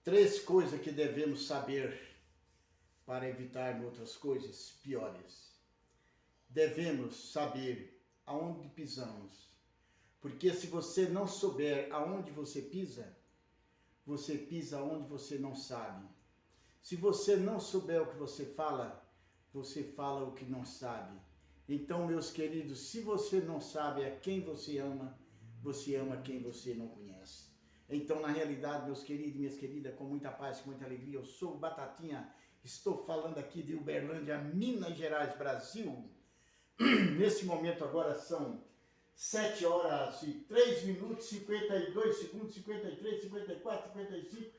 Três coisas que devemos saber para evitar outras coisas piores. Devemos saber aonde pisamos, porque se você não souber aonde você pisa onde você não sabe. Se você não souber o que você fala o que não sabe. Então, meus queridos, se você não sabe a quem você ama quem você não conhece. Então, na realidade, meus queridos e minhas queridas, com muita paz, com muita alegria, eu sou o Batatinha, estou falando aqui de Uberlândia, Minas Gerais, Brasil. Nesse momento agora são 7 horas e 3 minutos, 52 segundos, 53, 54, 55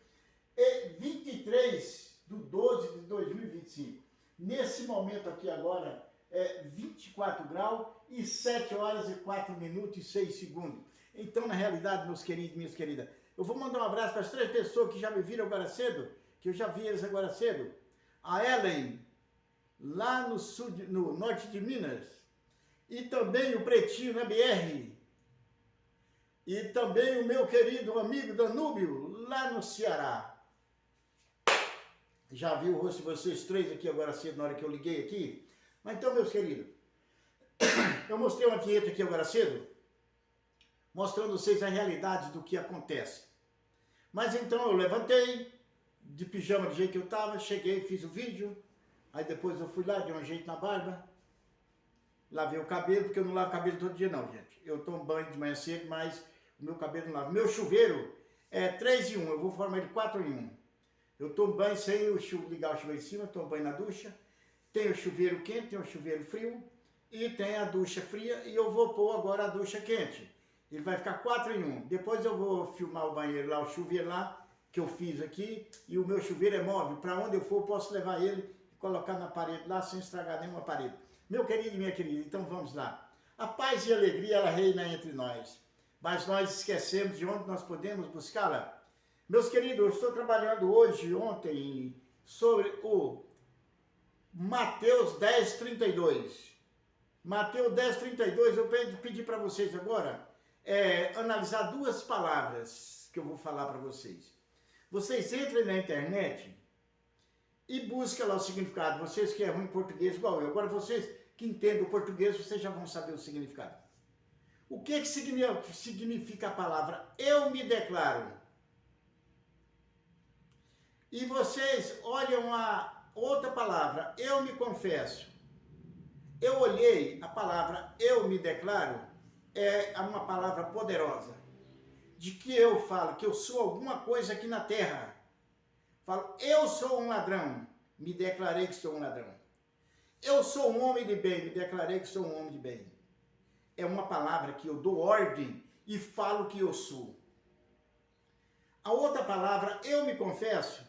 e 23 de 12 de 2025. Nesse momento aqui agora é 24 graus e 7 horas e 4 minutos e 6 segundos. Então, na realidade, meus queridos e minhas queridas, eu vou mandar um abraço para as 3 pessoas que já me viram agora cedo, que eu já vi eles agora cedo. A Ellen, lá no sul, no norte de Minas, e também o Pretinho na BR, e também o meu querido amigo Danúbio, lá no Ceará. Já vi o rosto de vocês 3 aqui agora cedo, na hora que eu liguei aqui. Mas então, meus queridos, eu mostrei uma vinheta aqui agora cedo, mostrando a vocês a realidade do que acontece. Mas então eu levantei, de pijama do jeito que eu estava, cheguei, fiz o vídeo, aí depois eu fui lá, dei um jeito na barba, lavei o cabelo, porque eu não lavo cabelo todo dia não, gente. Eu tomo banho de manhã cedo, mas o meu cabelo não lavo. Meu chuveiro é 3 em 1, eu vou formar ele 4 em 1. Eu tomo banho sem ligar o chuveiro em cima, tomo banho na ducha. Tem o chuveiro quente, tem o chuveiro frio e tem a ducha fria e eu vou pôr agora a ducha quente. Ele vai ficar 4 em 1. Depois eu vou filmar o banheiro lá, o chuveiro lá, que eu fiz aqui. E o meu chuveiro é móvel. Para onde eu for, eu posso levar ele e colocar na parede lá sem estragar nenhuma parede. Meu querido e minha querida, então vamos lá. A paz e a alegria, ela reina entre nós. Mas nós esquecemos de onde nós podemos buscá-la. Meus queridos, eu estou trabalhando ontem, sobre o Mateus 10:32. Mateus 10:32, eu pedi para vocês agora analisar 2 palavras que eu vou falar para vocês. Vocês entrem na internet e busquem lá o significado. Vocês que é ruim em português igual eu. Agora vocês que entendem o português, vocês já vão saber o significado. O que significa a palavra eu me declaro? E vocês olham a outra palavra, eu me confesso. Eu olhei a palavra eu me declaro, é uma palavra poderosa. De que eu falo que eu sou alguma coisa aqui na terra. Falo, eu sou um ladrão, me declarei que sou um ladrão. Eu sou um homem de bem, me declarei que sou um homem de bem. É uma palavra que eu dou ordem e falo que eu sou. A outra palavra, eu me confesso,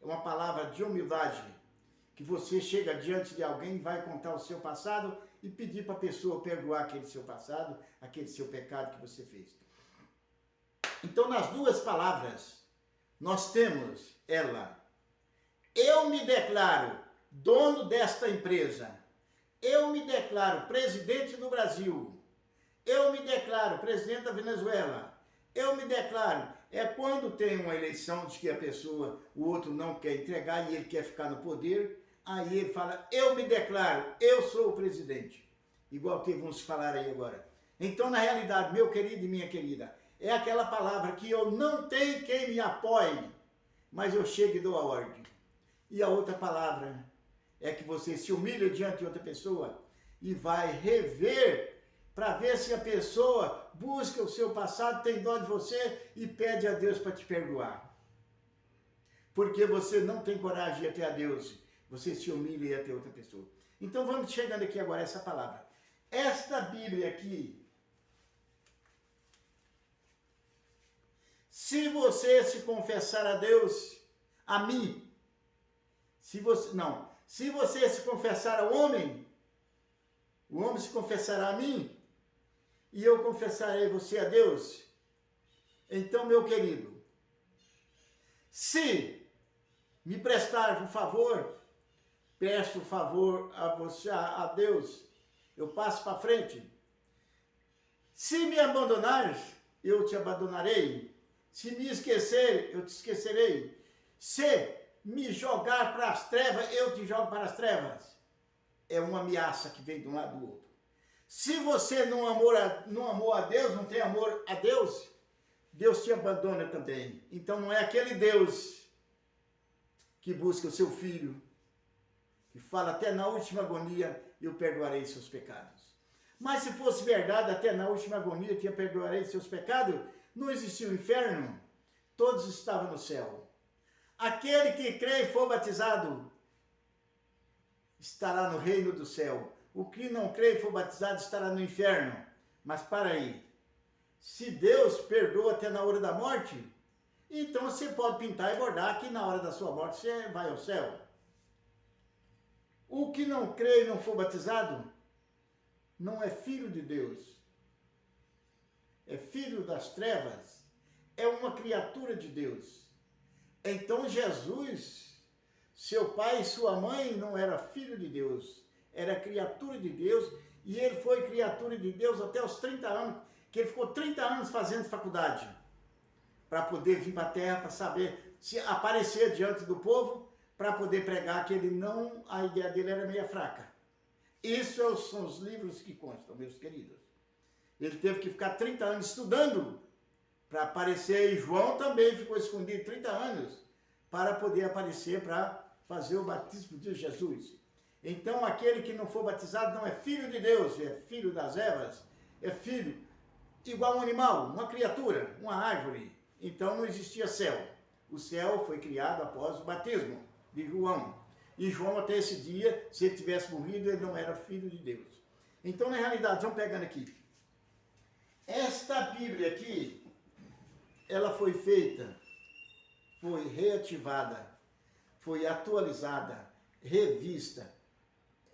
é uma palavra de humildade, que você chega diante de alguém, vai contar o seu passado e pedir para a pessoa perdoar aquele seu passado, aquele seu pecado que você fez. Então, nas 2 palavras, nós temos ela. Eu me declaro dono desta empresa. Eu me declaro presidente do Brasil. Eu me declaro presidente da Venezuela. Eu me declaro, quando tem uma eleição de que a pessoa, o outro não quer entregar e ele quer ficar no poder, aí ele fala, eu me declaro, eu sou o presidente. Igual que vamos falar aí agora. Então, na realidade, meu querido e minha querida, é aquela palavra que eu não tenho quem me apoie, mas eu chego e dou a ordem. E a outra palavra é que você se humilha diante de outra pessoa e vai rever para ver se a pessoa busca o seu passado, tem dó de você e pede a Deus para te perdoar. Porque você não tem coragem de ir até a Deus, você se humilha e ir até outra pessoa. Então vamos chegando aqui agora a essa palavra. Esta Bíblia aqui, se você se confessar a Deus, a mim, se você se confessar ao homem, o homem se confessará a mim, e eu confessarei você a Deus. Então, meu querido, se me prestar um favor, peço favor a você, a Deus, eu passo para frente. Se me abandonares, eu te abandonarei. Se me esquecer, eu te esquecerei. Se me jogar para as trevas, eu te jogo para as trevas. É uma ameaça que vem de um lado do outro. Se você não amou a Deus, não tem amor a Deus, Deus te abandona também. Então não é aquele Deus que busca o seu filho, que fala até na última agonia, eu perdoarei seus pecados. Mas se fosse verdade, até na última agonia que eu perdoarei seus pecados, não existia o inferno, todos estavam no céu. Aquele que crê e for batizado estará no reino do céu. O que não crê e for batizado estará no inferno. Mas para aí, se Deus perdoa até na hora da morte, então você pode pintar e bordar que na hora da sua morte você vai ao céu. O que não crê e não for batizado, não é filho de Deus. É filho das trevas. É uma criatura de Deus. Então Jesus, seu pai e sua mãe não era filho de Deus. Era criatura de Deus. E ele foi criatura de Deus até os 30 anos. Que ele ficou 30 anos fazendo faculdade. Para poder vir para a terra, para saber se aparecer diante do povo, para poder pregar que ele não, a ideia dele era meia fraca. Isso são os livros que constam, meus queridos. Ele teve que ficar 30 anos estudando para aparecer, e João também ficou escondido 30 anos para poder aparecer para fazer o batismo de Jesus. Então aquele que não for batizado não é filho de Deus, é filho das ervas, é filho igual um animal, uma criatura, uma árvore. Então não existia céu. O céu foi criado após o batismo de João. E João até esse dia, se ele tivesse morrido, ele não era filho de Deus. Então, na realidade, vamos pegando aqui. Esta Bíblia aqui, ela foi feita, foi reativada, foi atualizada, revista.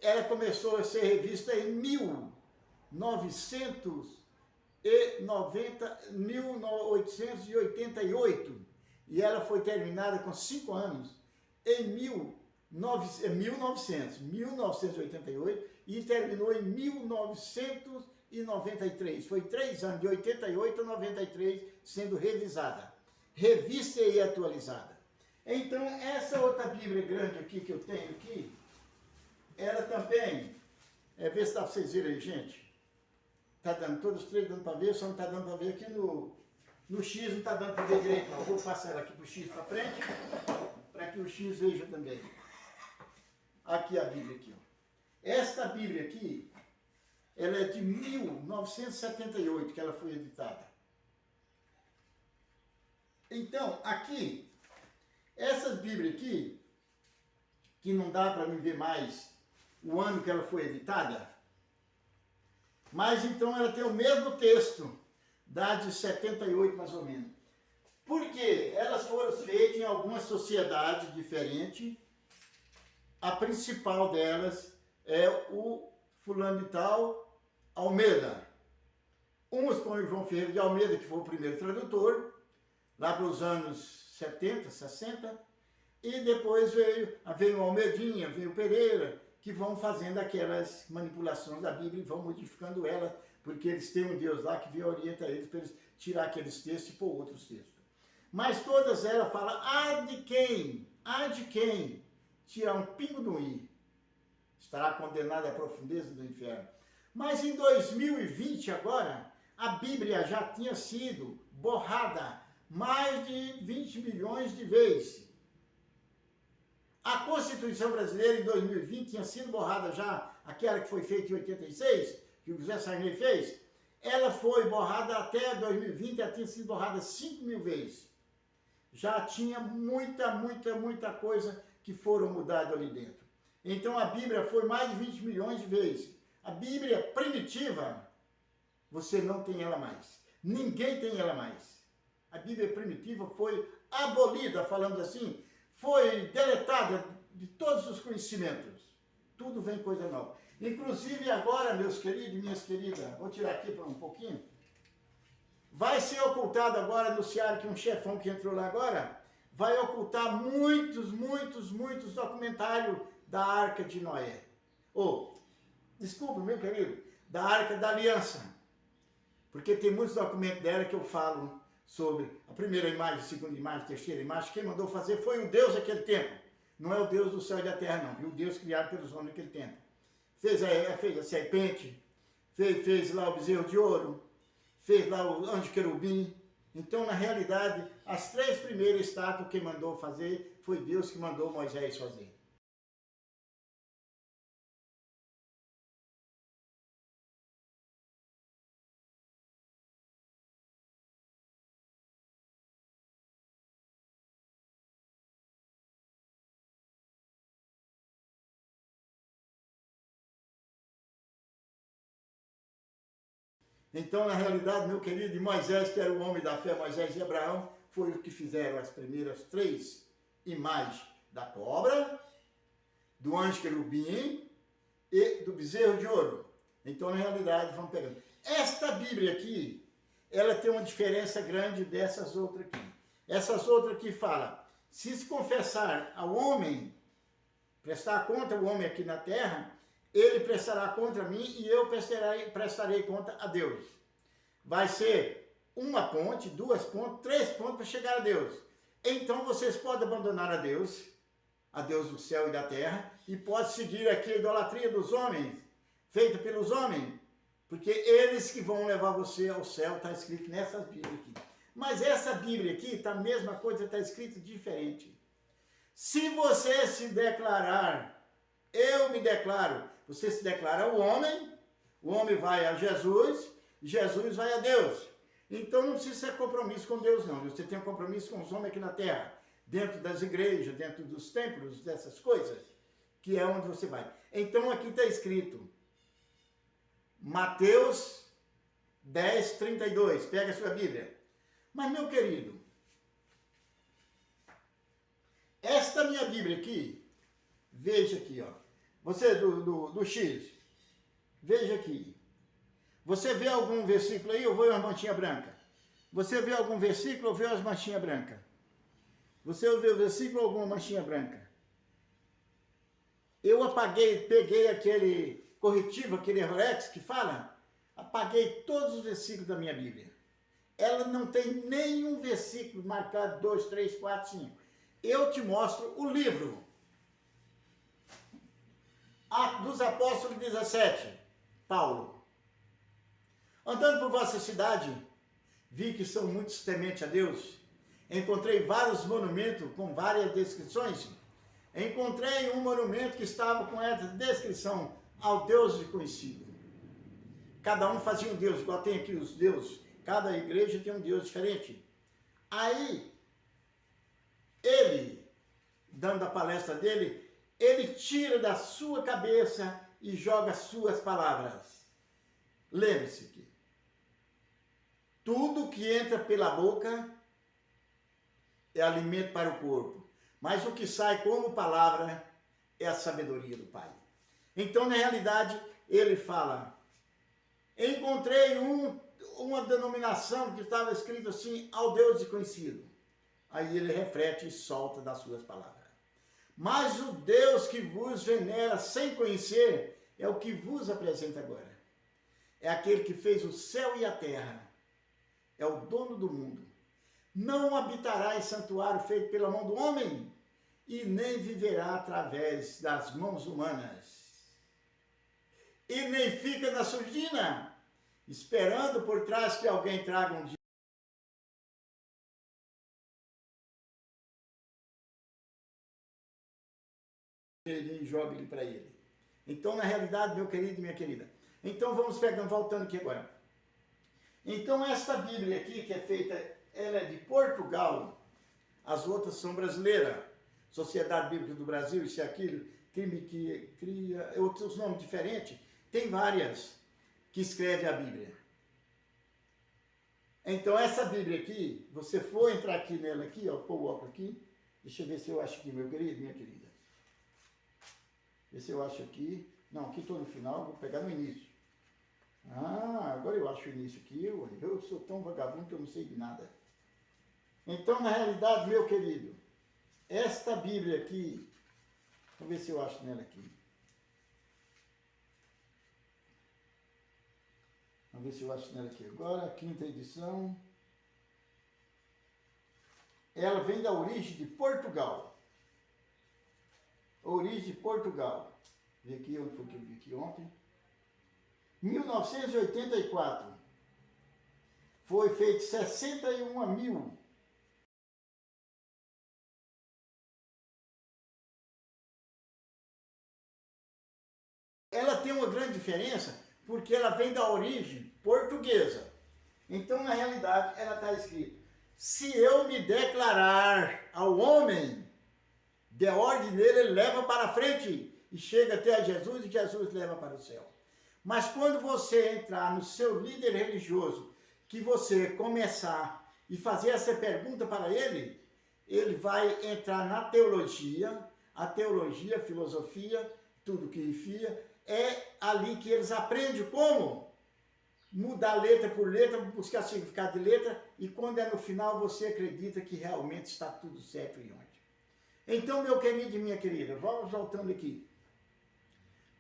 Ela começou a ser revista em 1888 e ela foi terminada com 5 anos em 1988 e terminou em 1993. Foi 3 anos, de 88 a 93, sendo revisada, revista e atualizada. Então, essa outra Bíblia grande aqui que eu tenho aqui, ela também, vê se dá para vocês verem aí, gente. Está dando, todos os três dando para ver, só não está dando para ver aqui no X, não está dando para ver direito, não. Eu vou passar ela aqui para o X para frente, para que o X veja também. Aqui a Bíblia aqui, ó. Esta Bíblia aqui, ela é de 1978 que ela foi editada. Então, aqui, essas Bíblias aqui, que não dá para mim ver mais o ano que ela foi editada, mas então ela tem o mesmo texto, dá de 78 mais ou menos. Porque elas foram feitas em algumas sociedades diferentes. A principal delas é o fulano de tal Almeida. Uns com o João Ferreira de Almeida, que foi o primeiro tradutor, lá para os anos 70, 60, e depois veio o Almedinha, veio o Pereira, que vão fazendo aquelas manipulações da Bíblia e vão modificando ela, porque eles têm um Deus lá que orienta eles para eles tirar aqueles textos e pôr outros textos. Mas todas elas falam, há de quem tirar um pingo do i, estará condenado à profundeza do inferno. Mas em 2020 agora, a Bíblia já tinha sido borrada mais de 20 milhões de vezes. A Constituição Brasileira em 2020 tinha sido borrada já, aquela que foi feita em 86, que o José Sarney fez, ela foi borrada até 2020, ela tinha sido borrada 5 mil vezes. Já tinha muita coisa que foram mudadas ali dentro. Então a Bíblia foi mais de 20 milhões de vezes. A Bíblia primitiva, você não tem ela mais. Ninguém tem ela mais. A Bíblia primitiva foi abolida, falando assim, foi deletada de todos os conhecimentos. Tudo vem coisa nova. Inclusive agora, meus queridos e minhas queridas, vou tirar aqui para um pouquinho, vai ser ocultado agora, anunciaram que um chefão que entrou lá agora, vai ocultar muitos documentários da Arca de Noé. Desculpa, meu querido, da Arca da Aliança. Porque tem muitos documentos dela que eu falo sobre a primeira imagem, a segunda imagem, a terceira imagem. Quem mandou fazer foi o Deus daquele tempo. Não é o Deus do céu e da terra, não. Viu? O Deus criado pelos homens daquele tempo. Fez a serpente, fez lá o bezerro de ouro, fez lá o anjo querubim. Então, na realidade, as 3 primeiras estátuas que mandou fazer foi Deus que mandou Moisés fazer. Então, na realidade, meu querido, Moisés, que era o homem da fé, Moisés e Abraão, foi os que fizeram as primeiras 3 imagens da cobra, do anjo querubim e do bezerro de ouro. Então, na realidade, vamos pegando. Esta Bíblia aqui, ela tem uma diferença grande dessas outras aqui. Essas outras aqui falam, se confessar ao homem, prestar conta ao homem aqui na terra, ele prestará contra mim e eu prestarei conta a Deus. Vai ser uma ponte, 2 pontes, 3 pontes para chegar a Deus. Então vocês podem abandonar a Deus do céu e da terra, e pode seguir aqui a idolatria dos homens, feita pelos homens, porque eles que vão levar você ao céu, está escrito nessa Bíblia aqui. Mas essa Bíblia aqui, está a mesma coisa, está escrito diferente. Se você se declarar, eu me declaro, você se declara o homem vai a Jesus, Jesus vai a Deus. Então não precisa ter compromisso com Deus não, você tem um compromisso com os homens aqui na terra, dentro das igrejas, dentro dos templos, dessas coisas, que é onde você vai. Então aqui está escrito, Mateus 10, 32, pega a sua Bíblia. Mas meu querido, esta minha Bíblia aqui, veja aqui, ó. Você do X, veja aqui. Você vê algum versículo aí, eu vou uma manchinha branca. Você vê algum versículo, eu vejo as manchinhas brancas. Você vê o versículo, alguma manchinha branca. Eu peguei aquele corretivo, aquele Rolex que fala, apaguei todos os versículos da minha Bíblia. Ela não tem nenhum versículo marcado 2, 3, 4, 5. Eu te mostro o livro. Atos dos Apóstolos 17, Paulo. Andando por vossa cidade, vi que são muitos tementes a Deus. Encontrei vários monumentos com várias descrições. Encontrei um monumento que estava com essa descrição ao Deus desconhecido. Cada um fazia um Deus, igual tem aqui os deuses. Cada igreja tem um Deus diferente. Aí, ele, dando a palestra dele, ele tira da sua cabeça e joga as suas palavras. Lembre-se que tudo que entra pela boca é alimento para o corpo, mas o que sai como palavra é a sabedoria do Pai. Então, na realidade, ele fala, encontrei uma denominação que estava escrito assim, ao Deus desconhecido. Aí ele reflete e solta das suas palavras. Mas o Deus que vos venera sem conhecer é o que vos apresenta agora. É aquele que fez o céu e a terra. É o dono do mundo. Não habitará em santuário feito pela mão do homem, e nem viverá através das mãos humanas. E nem fica na surdina, esperando por trás que alguém traga um dia. E jogue ele para ele. Então, na realidade, meu querido e minha querida, então vamos pegando, voltando aqui agora. Então, esta Bíblia aqui, que é feita, ela é de Portugal, as outras são brasileiras, Sociedade Bíblica do Brasil, isso e aquilo, crime que cria, outros nomes diferentes, tem várias que escrevem a Bíblia. Então, essa Bíblia aqui, você for entrar aqui nela aqui, ó, pôr o óculos aqui, deixa eu ver se eu acho aqui, meu querido, minha querida. Ver se eu acho aqui. Não, aqui estou no final, vou pegar no início. Ah, agora eu acho o início aqui. Eu sou tão vagabundo que eu não sei de nada. Então, na realidade, meu querido, esta Bíblia aqui, vamos ver se eu acho nela aqui. Vamos ver se eu acho nela aqui agora, a 5ª edição. ela vem da origem de Portugal. Origem de Portugal. Vê aqui, onde foi que eu vi aqui ontem. 1984. Foi feito 61 mil. Ela tem uma grande diferença porque ela vem da origem portuguesa. Então, na realidade, ela está escrito: se eu me declarar ao homem, de ordem dele, ele leva para frente e chega até a Jesus e Jesus leva para o céu. Mas quando você entrar no seu líder religioso, que você começar e fazer essa pergunta para ele, ele vai entrar na teologia, a teologia, a filosofia, tudo que enfia, é ali que eles aprendem como mudar letra por letra, buscar significado de letra, e quando é no final você acredita que realmente está tudo certo e onde. Então, meu querido e minha querida, vamos voltando aqui.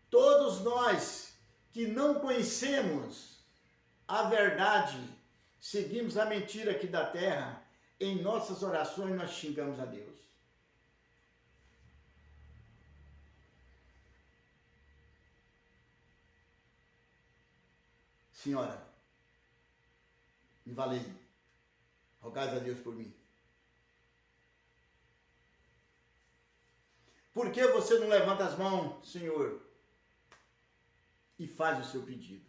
Todos nós que não conhecemos a verdade, seguimos a mentira aqui da terra, em nossas orações nós xingamos a Deus. Senhora, me valei, rogais a Deus por mim. Por que você não levanta as mãos, Senhor, e faz o seu pedido?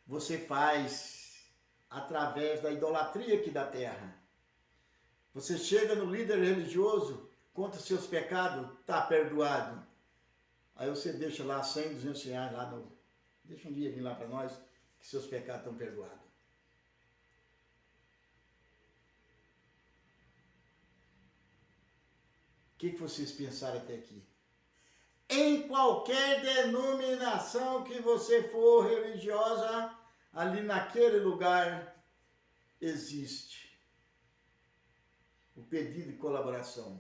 Você faz através da idolatria aqui da terra. Você chega no líder religioso, conta seus pecados, está perdoado. Aí você deixa lá 100, 200 reais lá no... Deixa um dia vir lá para nós, que seus pecados estão perdoados. O que vocês pensaram até aqui? Em qualquer denominação que você for religiosa, ali naquele lugar existe o pedido de colaboração.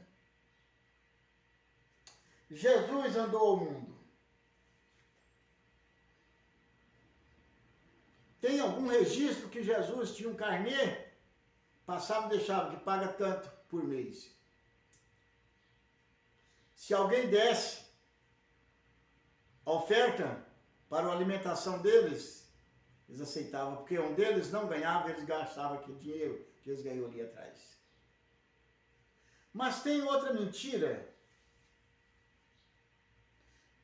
Jesus andou ao mundo. Tem algum registro que Jesus tinha um carnê? Passava e deixava que paga tanto por mês. Se alguém desse a oferta para a alimentação deles, eles aceitavam, porque um deles não ganhava, eles gastavam aquele dinheiro que eles ganhou ali atrás. Mas tem outra mentira.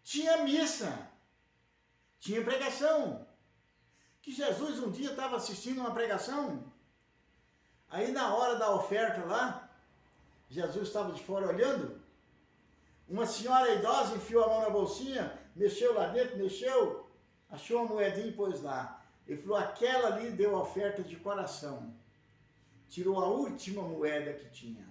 Tinha missa, tinha pregação. Que Jesus um dia estava assistindo uma pregação, aí na hora da oferta lá, Jesus estava de fora olhando, uma senhora idosa enfiou a mão na bolsinha, mexeu lá dentro, mexeu, achou uma moedinha e pôs lá. Ele falou, aquela ali deu oferta de coração. Tirou a última moeda que tinha.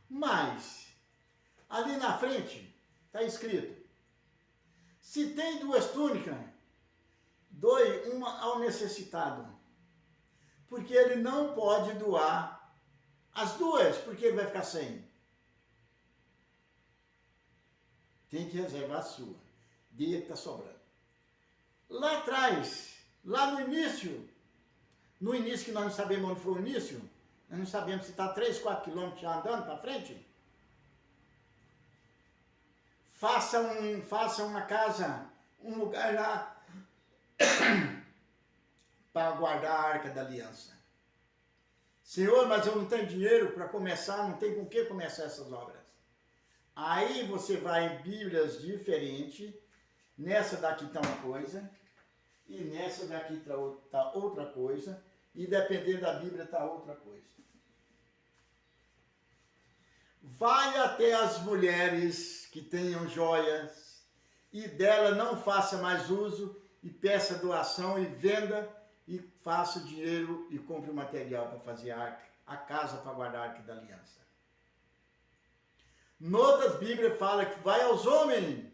Mas, ali na frente, está escrito, se tem 2 túnicas, doe uma ao necessitado. Porque ele não pode doar as 2, porque ele vai ficar sem. Tem que reservar a sua. Dia que está sobrando. Lá atrás, lá no início que nós não sabemos onde foi o início, nós não sabemos se está 3, 4 quilômetros já andando para frente. Faça uma casa, um lugar lá para guardar a Arca da Aliança. Senhor, mas eu não tenho dinheiro para começar, não tenho com que começar essas obras. Aí você vai em Bíblias diferentes, nessa daqui está uma coisa, e nessa daqui está outra coisa, e dependendo da Bíblia está outra coisa. Vai até as mulheres que tenham joias, e dela não faça mais uso, e peça doação e venda, e faça o dinheiro e compre o material para fazer a casa para guardar a Arca da Aliança. Noutras Bíblias fala que vai aos homens.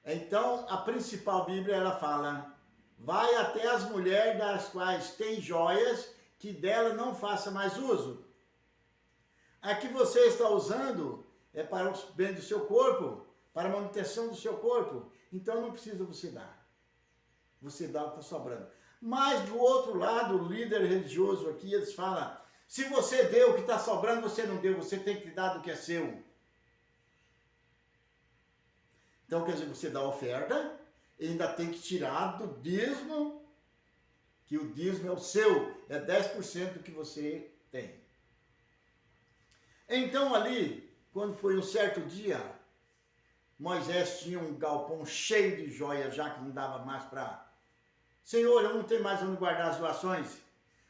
Então, a principal Bíblia, ela fala, vai até as mulheres das quais tem joias, que dela não faça mais uso. A que você está usando é para o bem do seu corpo, para a manutenção do seu corpo. Então, não precisa você dar. você dá o que está sobrando. Mas do outro lado, o líder religioso aqui, eles falam, se você deu o que está sobrando, você não deu, você tem que dar do que é seu. Então, quer dizer, você dá a oferta, e ainda tem que tirar do dízimo, que o dízimo é o seu, é 10% do que você tem. Então ali, quando foi um certo dia, Moisés tinha um galpão cheio de joias, já que não dava mais para... Senhor, eu não tenho mais onde guardar as doações.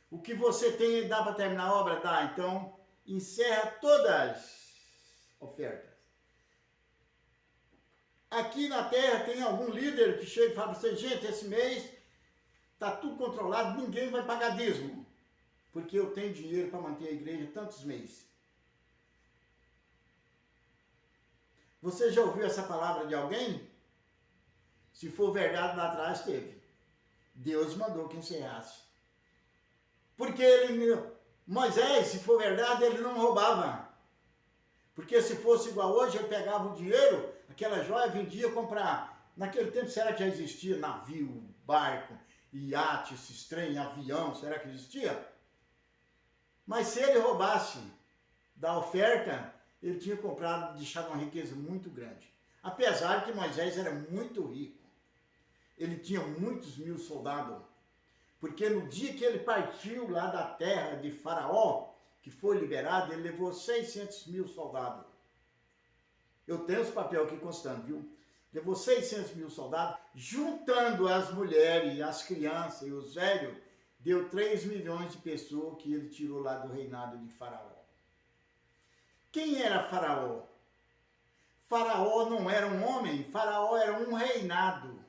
O que você tem dá para terminar a obra? Dá. Então, encerra todas as ofertas. Aqui na terra tem algum líder que chega e fala para você, gente, esse mês está tudo controlado, ninguém vai pagar dízimo, porque eu tenho dinheiro para manter a igreja tantos meses. Você já ouviu essa palavra de alguém? Se for verdade, lá atrás teve. Deus mandou que encerrasse. Porque Moisés, se for verdade, ele não roubava. Porque se fosse igual hoje, ele pegava o dinheiro, aquela joia, vendia, comprar. Naquele tempo, será que já existia navio, barco, iate, esses trem, avião, será que existia? Mas se ele roubasse da oferta, ele tinha comprado, deixado uma riqueza muito grande. Apesar que Moisés era muito rico. Ele tinha muitos mil soldados. Porque no dia que ele partiu lá da terra de Faraó, que foi liberado, ele levou 600 mil soldados. Eu tenho esse papel aqui constando, viu? Levou 600 mil soldados, juntando as mulheres, as crianças e os velhos, deu 3 milhões de pessoas que ele tirou lá do reinado de Faraó. Quem era Faraó? Faraó não era um homem, Faraó era um reinado.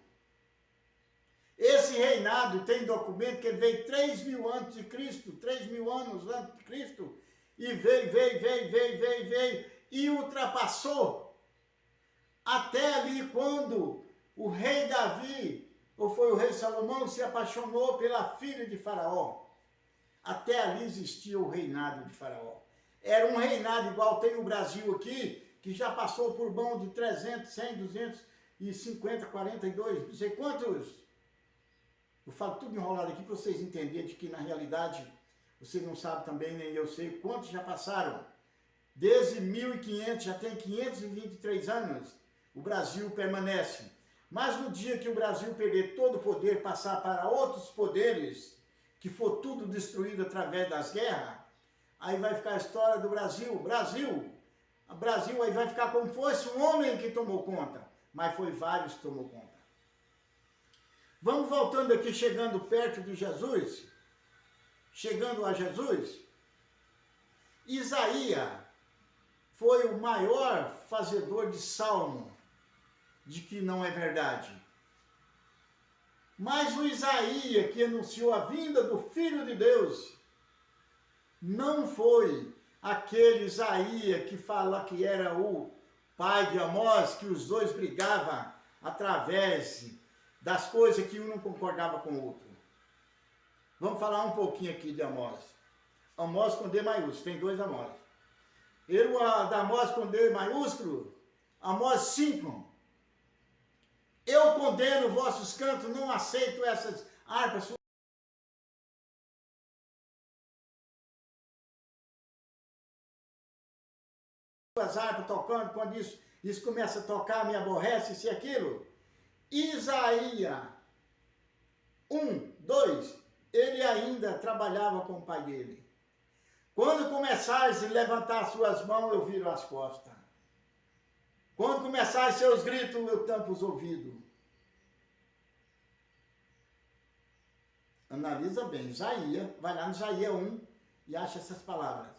Esse reinado tem documento que ele veio 3.000 antes de Cristo, 3.000 anos antes de Cristo, e veio, e ultrapassou até ali quando o rei Davi, ou foi o rei Salomão, se apaixonou pela filha de Faraó. Até ali existia o reinado de Faraó. Era um reinado igual tem o Brasil aqui, que já passou por mão de 300, 100, 250, 42, não sei quantos. Eu falo tudo enrolado aqui para vocês entenderem de que na realidade, você não sabe também, nem eu sei quantos já passaram. Desde 1500, já tem 523 anos, o Brasil permanece. Mas no dia que o Brasil perder todo o poder, passar para outros poderes, que for tudo destruído através das guerras, aí vai ficar a história do Brasil. Brasil aí vai ficar como fosse um homem que tomou conta, mas foi vários que tomou conta. Vamos voltando aqui, chegando perto de Jesus, chegando a Jesus, Isaías foi o maior fazedor de salmo, de que não é verdade. Mas o Isaías, que anunciou a vinda do Filho de Deus, não foi aquele Isaías que fala que era o pai de Amós, que os dois brigavam através das coisas que um não concordava com o outro. Vamos falar um pouquinho aqui de Amós. Amós com D maiúsculo, tem dois Amós. Ele, da Amós com D maiúsculo, Amós 5. Eu condeno vossos cantos, não aceito essas harpas, suas harpas tocando, quando isso começa a tocar, me aborrece, isso e aquilo. Isaías 1, 2, ele ainda trabalhava com o pai dele. Quando começares a levantar suas mãos, eu viro as costas. Quando começarem seus gritos, eu tampo os ouvidos. Analisa bem, Isaías, vai lá no Isaías 1 e acha essas palavras.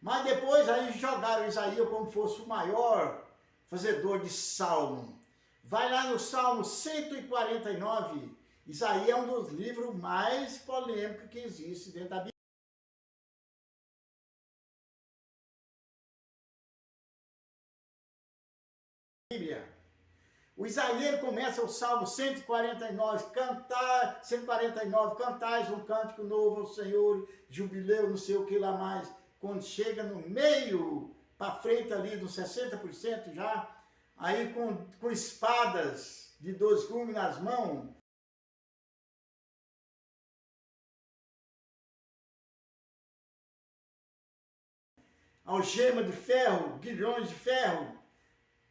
Mas depois aí jogaram Isaías como fosse o maior fazedor de salmo. Vai lá no Salmo 149, Isaías é um dos livros mais polêmicos que existe dentro da Bíblia. O Isaías começa o Salmo 149, cantais um cântico novo ao Senhor, jubileu, não sei o que lá mais. Quando chega no meio, para frente ali, dos 60% já, aí com espadas de 12 gumes nas mãos, algema de ferro, guilhões de ferro,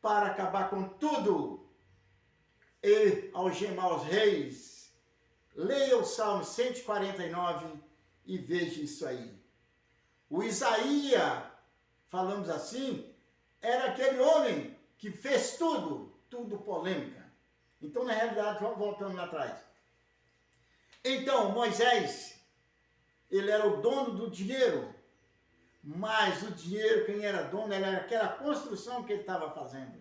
para acabar com tudo e algemar os reis. Leia o Salmo 149 e veja isso aí. O Isaías, falamos assim, era aquele homem que fez tudo polêmica. Então, na realidade, vamos voltando lá atrás. Então, Moisés, ele era o dono do dinheiro, mas o dinheiro, quem era dono, era aquela construção que ele estava fazendo.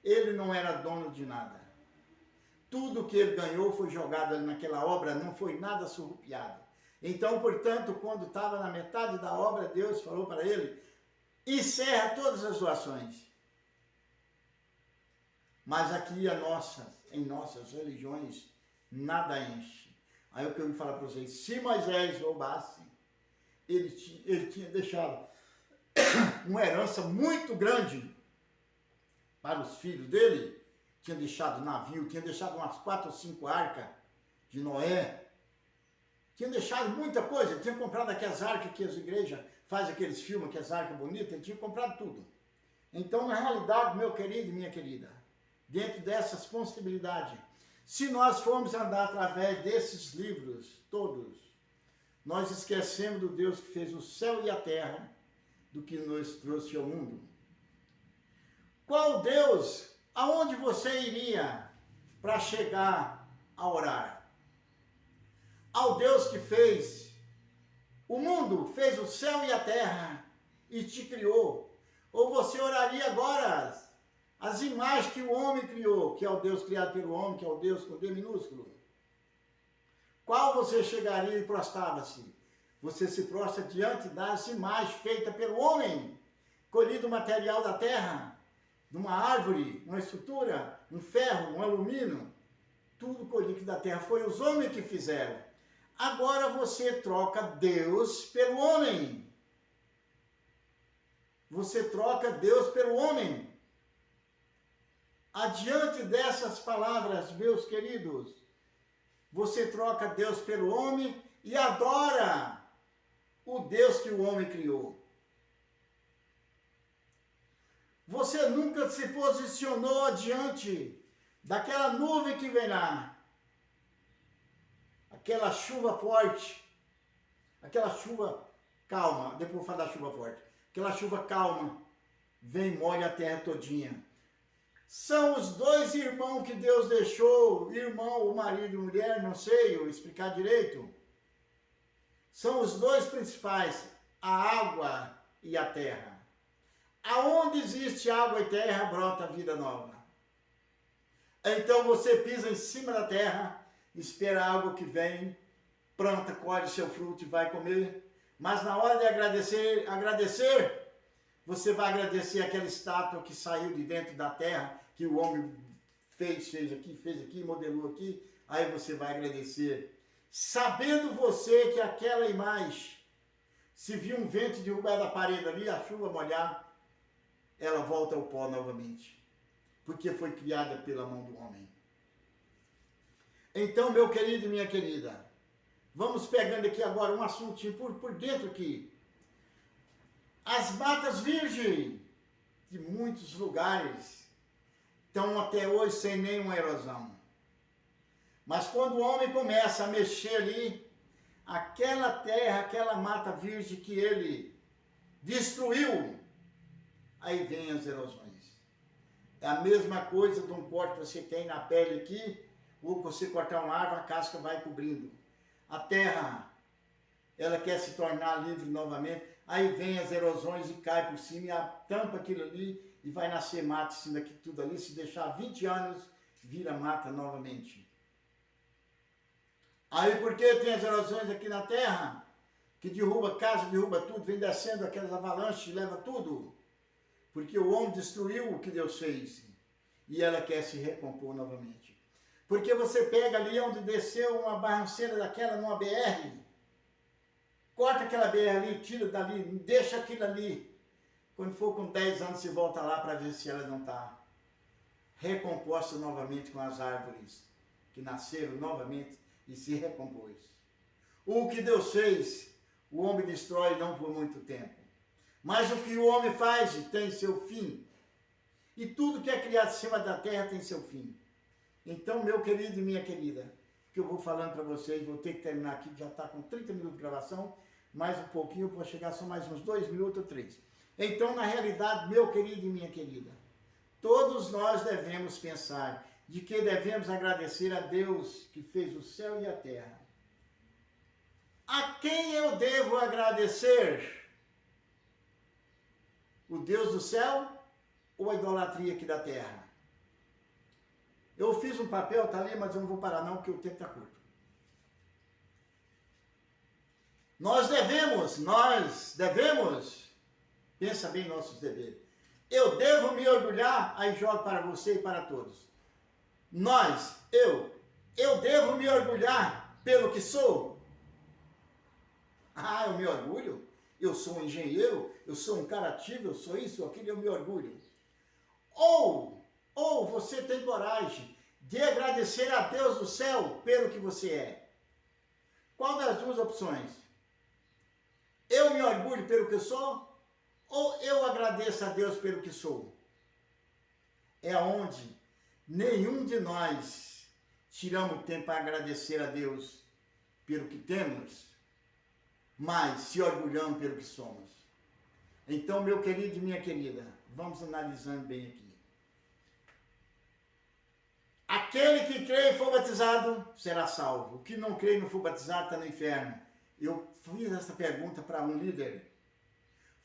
Ele não era dono de nada. Tudo que ele ganhou foi jogado ali naquela obra, não foi nada surrupiado. Então, portanto, quando estava na metade da obra, Deus falou para ele, encerra todas as doações. Mas aqui em nossas religiões, nada enche. Aí o que eu vim falar para vocês, se Moisés roubasse, ele tinha deixado uma herança muito grande para os filhos dele, tinha deixado navio, tinha deixado umas 4 ou 5 arcas de Noé, tinha deixado muita coisa, tinha comprado aquelas arcas que as igrejas fazem aqueles filmes, aquelas arcas bonitas, ele tinha comprado tudo. Então, na realidade, meu querido e minha querida, dentro dessas possibilidades, se nós formos andar através desses livros todos, nós esquecemos do Deus que fez o céu e a terra, do que nos trouxe ao mundo. Qual Deus, aonde você iria para chegar a orar? Ao Deus que fez o mundo, fez o céu e a terra e te criou. Ou você oraria agora as imagens que o homem criou, que é o Deus criado pelo homem, que é o Deus com D minúsculo? Qual você chegaria e prostrava-se? Você se prostra diante das imagens feitas pelo homem, colhido material da terra, de uma árvore, uma estrutura, um ferro, um alumínio, tudo colhido da terra, foi os homens que fizeram. Agora você troca Deus pelo homem. Você troca Deus pelo homem. Adiante dessas palavras, meus queridos, você troca Deus pelo homem e adora o Deus que o homem criou. Você nunca se posicionou diante daquela nuvem que vem lá, aquela chuva forte, aquela chuva calma, depois eu vou falar da chuva forte, aquela chuva calma, vem e molha a terra todinha. São os 2 irmãos que Deus deixou, irmão, o marido e mulher, não sei eu explicar direito. São os 2 principais, a água e a terra. Aonde existe água e terra, brota vida nova. Então você pisa em cima da terra, espera a água que vem, planta, colhe seu fruto e vai comer. Mas na hora de agradecer, você vai agradecer aquela estátua que saiu de dentro da terra, que o homem fez aqui, modelou aqui. Aí você vai agradecer. Sabendo você que aquela imagem, se vir um vento derrubar da parede ali, a chuva molhar, ela volta ao pó novamente. Porque foi criada pela mão do homem. Então, meu querido e minha querida, vamos pegando aqui agora um assuntinho por dentro aqui. As matas virgens de muitos lugares estão até hoje sem nenhuma erosão. Mas quando o homem começa a mexer ali, aquela terra, aquela mata virgem que ele destruiu, aí vem as erosões. É a mesma coisa de um corte que você tem na pele aqui, ou você cortar uma árvore, a casca vai cobrindo. A terra, ela quer se tornar livre novamente, aí vem as erosões e cai por cima e tampa aquilo ali e vai nascer mata em cima daqui tudo ali. Se deixar 20 anos, vira mata novamente. Aí por que tem as erosões aqui na terra? Que derruba casa, derruba tudo, vem descendo aquelas avalanches, leva tudo. Porque o homem destruiu o que Deus fez. E ela quer se recompor novamente. Porque você pega ali onde desceu uma barranceira daquela numa BR, corta aquela BR ali, tira dali, deixa aquilo ali. Quando for com 10 anos, você volta lá para ver se ela não está recomposta novamente com as árvores que nasceram novamente e se recompôs. O que Deus fez, o homem destrói não por muito tempo. Mas o que o homem faz tem seu fim. E tudo que é criado em cima da terra tem seu fim. Então, meu querido e minha querida, que eu vou falando para vocês, vou ter que terminar aqui, já está com 30 minutos de gravação, mais um pouquinho, para chegar só mais uns 2 minutos ou 3. Então, na realidade, meu querido e minha querida, todos nós devemos pensar de que devemos agradecer a Deus que fez o céu e a terra. A quem eu devo agradecer? O Deus do céu ou a idolatria aqui da terra? Eu fiz um papel, tá ali, mas eu não vou parar não, porque o tempo está curto. Nós devemos, pensa bem nossos deveres. Eu devo me orgulhar, aí jogo para você e para todos. Eu devo me orgulhar pelo que sou. Ah, eu me orgulho? Eu sou um engenheiro, eu sou um cara ativo, eu sou isso, aquilo, eu me orgulho. Ou você tem coragem de agradecer a Deus do céu pelo que você é. Qual das duas opções? Eu me orgulho pelo que eu sou? Ou eu agradeço a Deus pelo que sou? É onde nenhum de nós tiramos tempo para agradecer a Deus pelo que temos, mas se orgulhamos pelo que somos. Então, meu querido e minha querida, vamos analisando bem aqui. Aquele que crê e for batizado será salvo. O que não crê e não for batizado está no inferno. Eu fiz essa pergunta para um líder.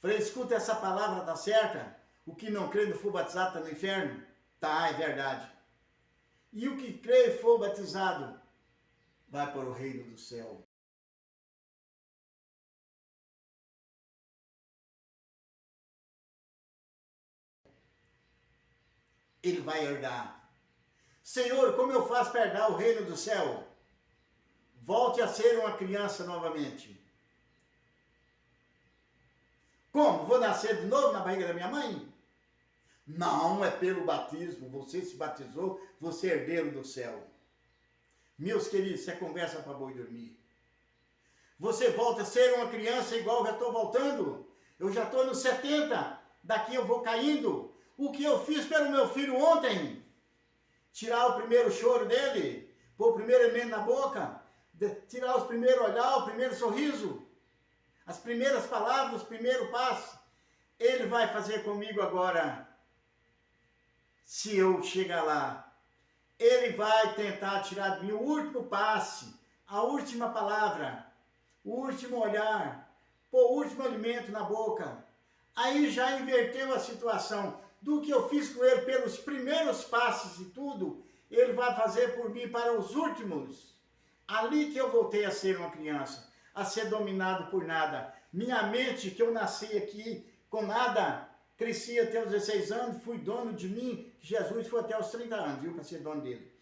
Falei, escuta, essa palavra está certa? O que não crê e não for batizado está no inferno? Tá, é verdade. E o que crê e for batizado vai para o reino do céu. Ele vai herdar. Senhor, como eu faço para herdar o reino do céu? Volte a ser uma criança novamente. Como? Vou nascer de novo na barriga da minha mãe? Não, é pelo batismo. Você se batizou, você é herdeiro do céu. Meus queridos, isso é conversa para boi dormir. Você volta a ser uma criança igual eu já estou voltando. Eu já estou nos 70. Daqui eu vou caindo. O que eu fiz pelo meu filho ontem? Tirar o primeiro choro dele, pôr o primeiro elemento na boca, tirar os primeiros olhar, o primeiro sorriso, as primeiras palavras, os primeiros passos. Ele vai fazer comigo agora, se eu chegar lá. Ele vai tentar tirar de mim o último passe, a última palavra, o último olhar, pôr o último alimento na boca. Aí já inverteu a situação. Do que eu fiz com ele pelos primeiros passos e tudo, ele vai fazer por mim para os últimos. Ali que eu voltei a ser uma criança, a ser dominado por nada. Minha mente, que eu nasci aqui com nada, cresci até os 16 anos, fui dono de mim. Jesus foi até os 30 anos, viu, para ser dono dele.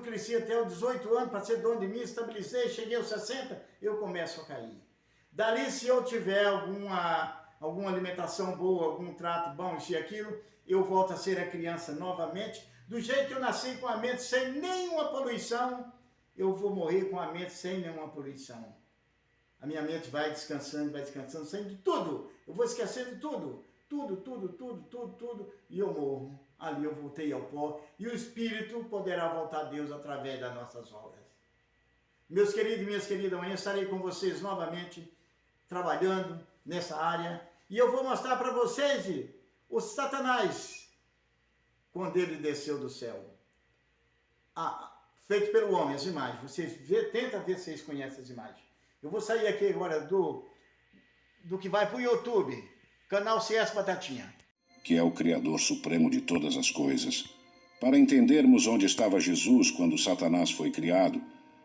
Cresci até os 18 anos para ser dono de mim, estabilizei, cheguei aos 60, eu começo a cair. Dali, se eu tiver alguma alimentação boa, algum trato bom, isso e aquilo, eu volto a ser a criança novamente. Do jeito que eu nasci com a mente sem nenhuma poluição, eu vou morrer com a mente sem nenhuma poluição. A minha mente vai descansando, saindo de tudo. Eu vou esquecendo tudo. Tudo, e eu morro. Ali eu voltei ao pó, e o Espírito poderá voltar a Deus através das nossas obras. Meus queridos e minhas queridas, amanhã estarei com vocês novamente, trabalhando nessa área, e eu vou mostrar para vocês o Satanás, quando ele desceu do céu. Feito pelo homem, as imagens. Vocês tenta ver se vocês conhecem as imagens. Eu vou sair aqui agora do que vai para o YouTube, canal CS Batatinha. Que é o Criador Supremo de todas as coisas. Para entendermos onde estava Jesus quando Satanás foi criado,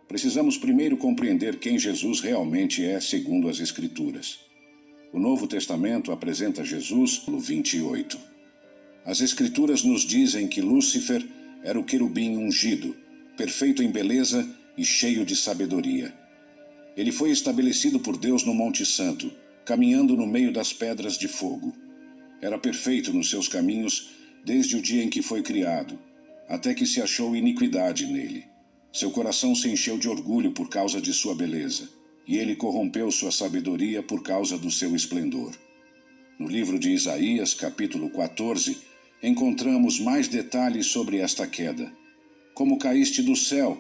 precisamos primeiro compreender quem Jesus realmente é segundo as Escrituras. O Novo Testamento apresenta Jesus no 28. As Escrituras nos dizem que Lúcifer era o querubim ungido, perfeito em beleza e cheio de sabedoria. Ele foi estabelecido por Deus no Monte Santo, caminhando no meio das pedras de fogo. Era perfeito nos seus caminhos desde o dia em que foi criado, até que se achou iniquidade nele. Seu coração se encheu de orgulho por causa de sua beleza, e ele corrompeu sua sabedoria por causa do seu esplendor. No livro de Isaías, capítulo 14, encontramos mais detalhes sobre esta queda. Como caíste do céu,